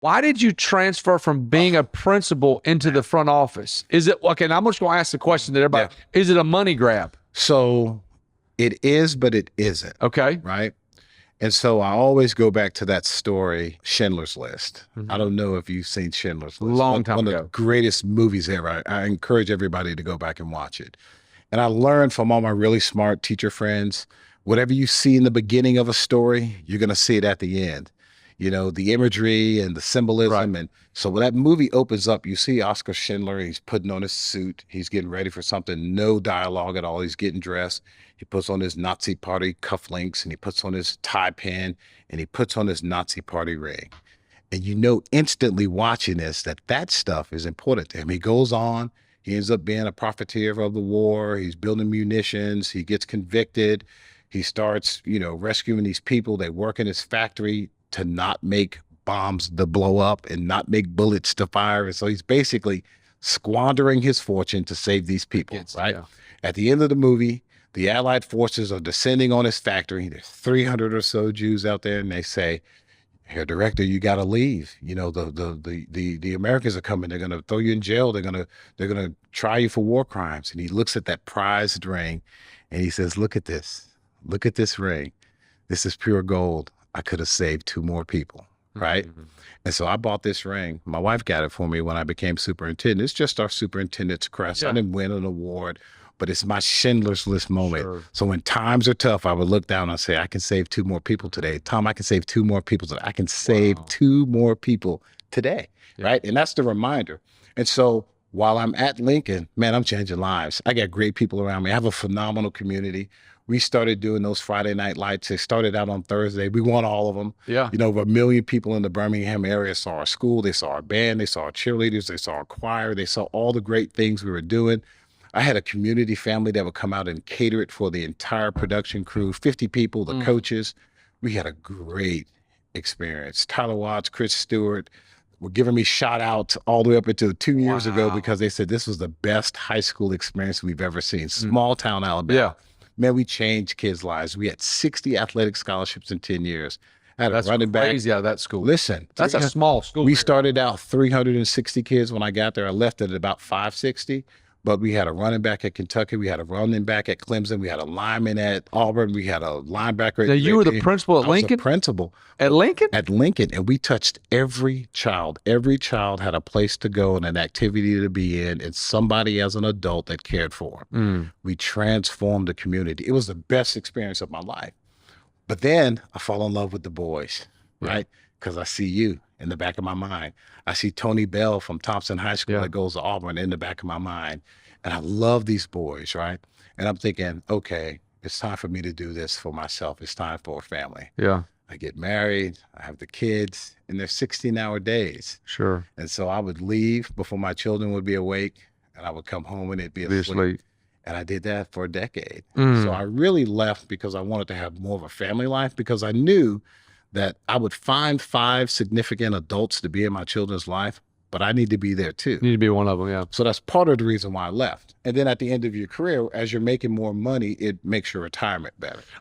Why did you transfer from being a principal into the front office? Is it okay? And I'm just going to ask the question that Yeah. everybody, is it a money grab? So it is, but it isn't. Okay. Right. And so I always go back to that story, Schindler's List. I Mhm. don't know if you've seen Schindler's List. Long time One of the ago. greatest movies ever. I encourage everybody to go back and watch it. And I learned from all my really smart teacher friends, whatever you see in the beginning of a story, you're going to see it at the end. The imagery and the Right. symbolism. And so when that movie opens up, you see Oscar Schindler, he's putting on his suit. He's getting ready for something, no dialogue at all. He's getting dressed. He puts on his Nazi party cufflinks and he puts on his tie pin and he puts on his Nazi party ring. And you know instantly watching this that that stuff is important to him. He goes on, he ends up being a profiteer of the war. He's building munitions. He gets convicted. He starts, rescuing these people. They work in his factory to not make bombs to blow up and not make bullets to fire. And so he's basically squandering his fortune to save these people, Yes, right? yeah. At the end of the movie, the Allied forces are descending on his factory. There's 300 or so Jews out there, and they say, "Here, director, you got to leave. The Americans are coming. They're going to throw you in jail. They're gonna try you for war crimes." And he looks at that prized ring, and he says, "Look at this. Look at this ring. This is pure gold. I could have saved two more people." Right. Mhm. And so I bought this ring. My wife got it for me when I became superintendent. It's just our superintendent's crest. I Yeah. didn't win an award, but it's my Schindler's List moment. Sure. So when times are tough, I would look down and say, I can save two more people today. Tom, I can save two more people today. I can save Wow. two more people today. Yeah. Right. And that's the reminder. And so while I'm at Lincoln, man, I'm changing lives. I got great people around me. I have a phenomenal community. We started doing those Friday night lights. They started out on Thursday. We won all of them. Yeah. Over 1 million people in the Birmingham area saw our school. They saw our band. They saw our cheerleaders. They saw our choir. They saw all the great things we were doing. I had a community family that would come out and cater it for the entire production crew, 50 people, the coaches. We had a great experience. Tyler Watts, Chris Stewart were giving me shout outs all the way up until 2 years ago Wow. because they said this was the best high school experience we've ever seen. Small town Alabama. Yeah. Man, we changed kids' lives. We had 60 athletic scholarships in 10 years. I had That's a running back. crazy out of that school. Listen, That's a small school. we started out 360 kids when I got there. I left at about 560, but we had a running back at Kentucky. We had a running back at Clemson. We had a lineman at Auburn. We had a linebacker. Now, you were the principal at I was Lincoln? a principal At Lincoln? at Lincoln, and we touched every child. Every child had a place to go and an activity to be in, and somebody as an adult that cared for them. We transformed the community. It was the best experience of my life. But then I fall in love with the boys, right? Because I see you in the back of my mind. I see Tony Bell from Thompson High School Yeah. that goes to Auburn in the back of my mind. And I love these boys, right? And I'm thinking, okay, it's time for me to do this for myself. It's time for a family. Yeah. I get married, I have the kids, and they're 16-hour days. Sure. And so I would leave before my children would be awake, and I would come home and they'd be Be asleep. asleep. And I did that for a decade. So I really left because I wanted to have more of a family life because I knew that I would find 5 significant adults to be in my children's life, but I need to be there too. Need to be one of them. Yeah. So that's part of the reason why I left. And then at the end of your career, as you're making more money, it makes your retirement better.